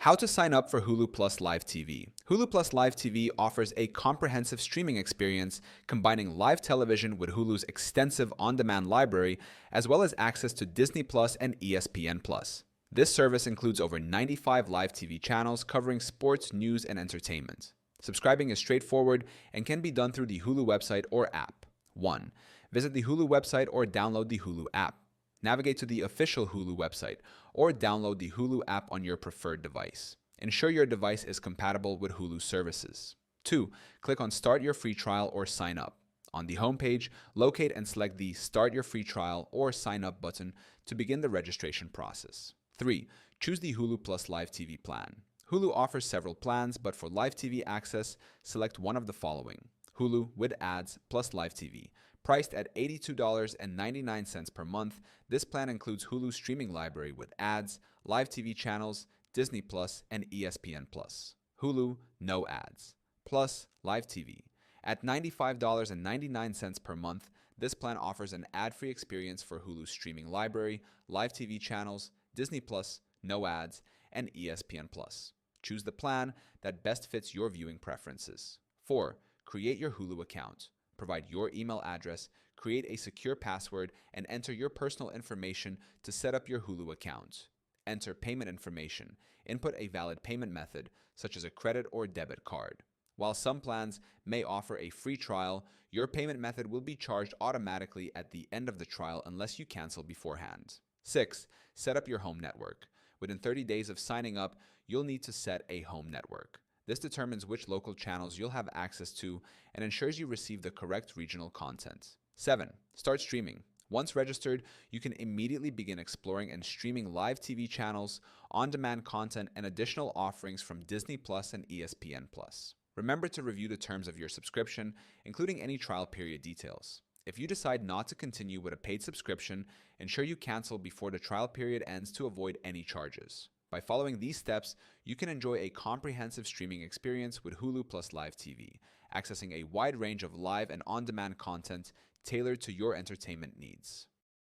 How to sign up for Hulu Plus Live TV. Hulu Plus Live TV offers a comprehensive streaming experience combining live television with Hulu's extensive on-demand library, as well as access to Disney Plus and ESPN Plus. This service includes over 95 live TV channels covering sports, news, and entertainment. Subscribing is straightforward and can be done through the Hulu website or app. 1. Visit the Hulu website or download the Hulu app. Navigate to the official Hulu website or download the Hulu app on your preferred device. Ensure your device is compatible with Hulu services. 2. Click on Start Your Free Trial or Sign Up. On the homepage, locate and select the Start Your Free Trial or Sign Up button to begin the registration process. 3. Choose the Hulu Plus Live TV plan. Hulu offers several plans, but for live TV access, select one of the following: Hulu with ads plus live TV. Priced at $82.99 per month, this plan includes Hulu's streaming library with ads, live TV channels, Disney Plus, and ESPN Plus. Hulu, no ads. Plus, live TV. At $95.99 per month, this plan offers an ad-free experience for Hulu's streaming library, live TV channels, Disney Plus, no ads, and ESPN Plus. Choose the plan that best fits your viewing preferences. 4. Create your Hulu account. Provide your email address, create a secure password, and enter your personal information to set up your Hulu account. Enter payment information. Input a valid payment method, such as a credit or debit card. While some plans may offer a free trial, your payment method will be charged automatically at the end of the trial unless you cancel beforehand. 6. Set up your home network. Within 30 days of signing up, you'll need to set a home network. This determines which local channels you'll have access to and ensures you receive the correct regional content. 7. Start streaming. Once registered, you can immediately begin exploring and streaming live TV channels, on-demand content, and additional offerings from Disney Plus and ESPN Plus. Remember to review the terms of your subscription, including any trial period details. If you decide not to continue with a paid subscription, ensure you cancel before the trial period ends to avoid any charges. By following these steps, you can enjoy a comprehensive streaming experience with Hulu Plus Live TV, accessing a wide range of live and on-demand content tailored to your entertainment needs.